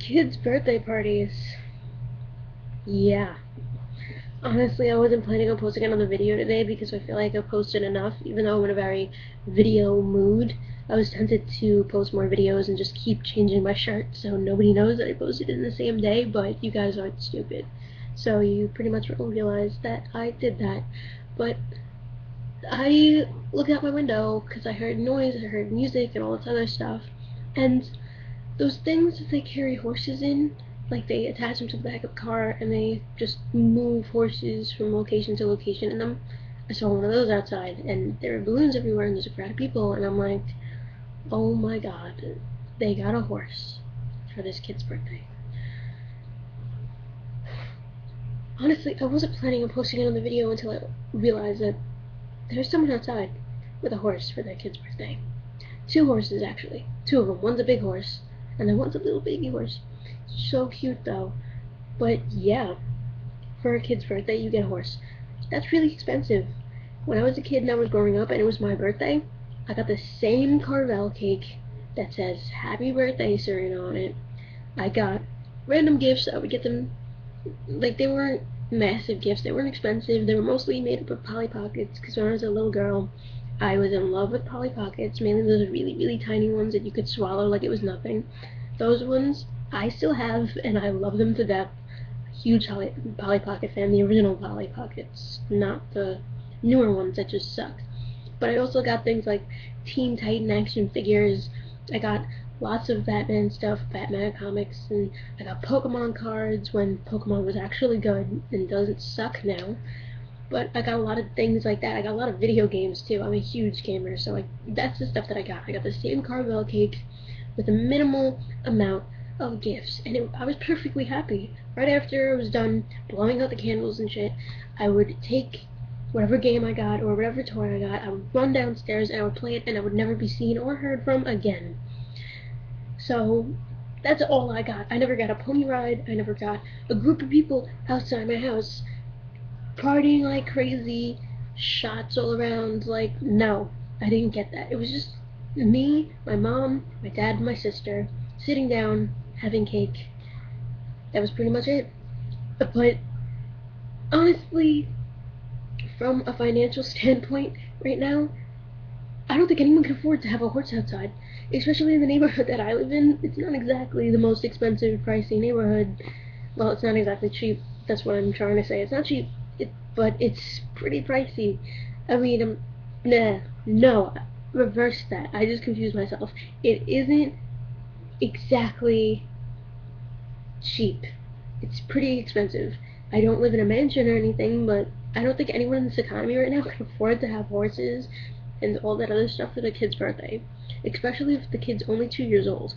Kids' birthday parties. Yeah. Honestly, I wasn't planning on posting another video today because I feel like I posted enough, even though I'm in a very video mood. I was tempted to post more videos and just keep changing my shirt so nobody knows that I posted in the same day, but you guys aren't stupid. So you pretty much will realize that I did that. But I looked out my window because I heard noise, I heard music, and all this other stuff. And those things that they carry horses in, like they attach them to the back of the car and they just move horses from location to location in them. I saw one of those outside and there were balloons everywhere and there's a crowd of people and I'm like, oh my god, they got a horse for this kid's birthday. Honestly, I wasn't planning on posting another video until I realized that there's someone outside with a horse for their kid's birthday. Two horses, actually. Two of them. One's a big horse, and then one's a little baby horse. So cute, though. But yeah, for a kid's birthday, you get a horse. That's really expensive. When I was a kid and I was growing up and it was my birthday, I got the same Carvel cake that says Happy Birthday Serena on it. I got random gifts. I would get them, like, they weren't massive gifts. They weren't expensive. They were mostly made up of Polly Pockets, because when I was a little girl, I was in love with Polly Pockets, mainly those really, really tiny ones that you could swallow like it was nothing. Those ones I still have, and I love them to death. Huge Polly Pocket fan, the original Polly Pockets, not the newer ones that just suck. But I also got things like Teen Titan action figures. I got lots of Batman stuff, Batman comics, and I got Pokemon cards when Pokemon was actually good and doesn't suck now. But I got a lot of things like that. I got a lot of video games too. I'm a huge gamer, so that's the stuff that I got. I got the same Carvel cake with a minimal amount of gifts, and I was perfectly happy. Right after I was done blowing out the candles and shit, I would take whatever game I got or whatever toy I got, I would run downstairs and I would play it, and I would never be seen or heard from again. So that's all I got. I never got a pony ride. I never got a group of people outside my house partying like crazy, shots all around. Like, no, I didn't get that. It was just me, my mom, my dad, and my sister sitting down having cake. That was pretty much it. But honestly, from a financial standpoint right now, I don't think anyone can afford to have a horse outside, especially in the neighborhood that I live in. It's not exactly the most expensive, pricey neighborhood. Well, it's not exactly cheap. That's what I'm trying to say. It's not cheap, but it's pretty pricey. I mean, no, reverse that. I just confused myself. It isn't exactly cheap. It's pretty expensive. I don't live in a mansion or anything, but I don't think anyone in this economy right now can afford to have horses and all that other stuff for their kid's birthday, especially if the kid's only 2 years old.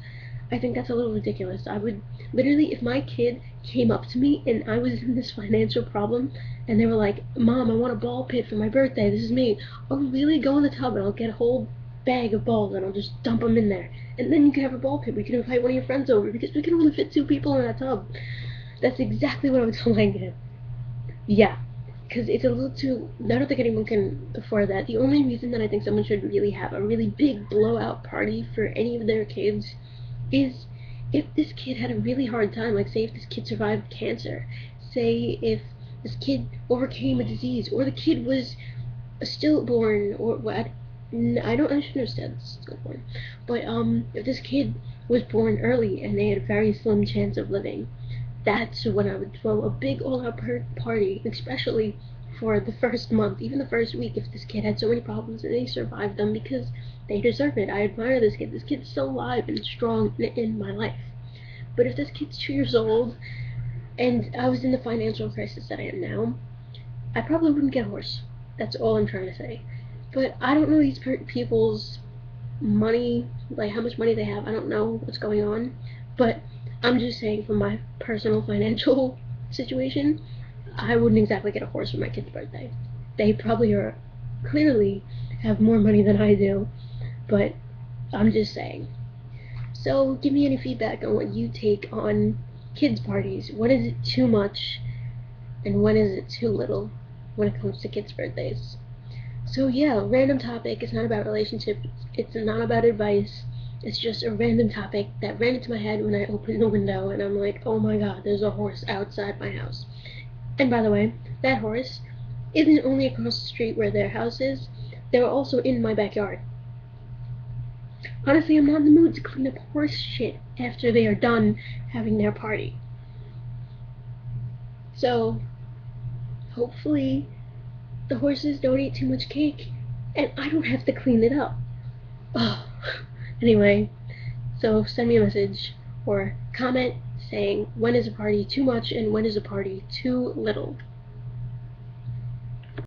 I think that's a little ridiculous. I would literally, if my kid came up to me and I was in this financial problem and they were like, Mom, I want a ball pit for my birthday, this is me. I'll really go in the tub and I'll get a whole bag of balls and I'll just dump them in there. And then you can have a ball pit. We can invite one of your friends over because we can only fit 2 people in that tub. That's exactly what I would tell my kid. Yeah. Because it's a little too, I don't think anyone can afford that. The only reason that I think someone should really have a really big blowout party for any of their kids is if this kid had a really hard time, like say if this kid survived cancer, say if this kid overcame a disease, or the kid was a stillborn, or what, I shouldn't have said stillborn, but if this kid was born early and they had a very slim chance of living, that's when I would throw a big all-out party, especially for the first month, even the first week, if this kid had so many problems and they survived them, because they deserve it. I admire this kid. This kid's still alive and strong in my life. But if this kid's 2 years old and I was in the financial crisis that I am now, I probably wouldn't get a horse. That's all I'm trying to say. But I don't know these people's money, like how much money they have. I don't know what's going on. But I'm just saying, from my personal financial situation, I wouldn't exactly get a horse for my kid's birthday. They probably clearly have more money than I do, but I'm just saying. So give me any feedback on what you take on kids' parties. When is it too much, and when is it too little when it comes to kids' birthdays? So yeah, random topic. It's not about relationships. It's not about advice. It's just a random topic that ran into my head when I opened the window, and I'm like, oh my god, there's a horse outside my house. And by the way, that horse isn't only across the street where their house is, they're also in my backyard. Honestly, I'm not in the mood to clean up horse shit after they are done having their party. So, hopefully, the horses don't eat too much cake, and I don't have to clean it up. Oh. Anyway, so send me a message or comment saying when is a party too much and when is a party too little.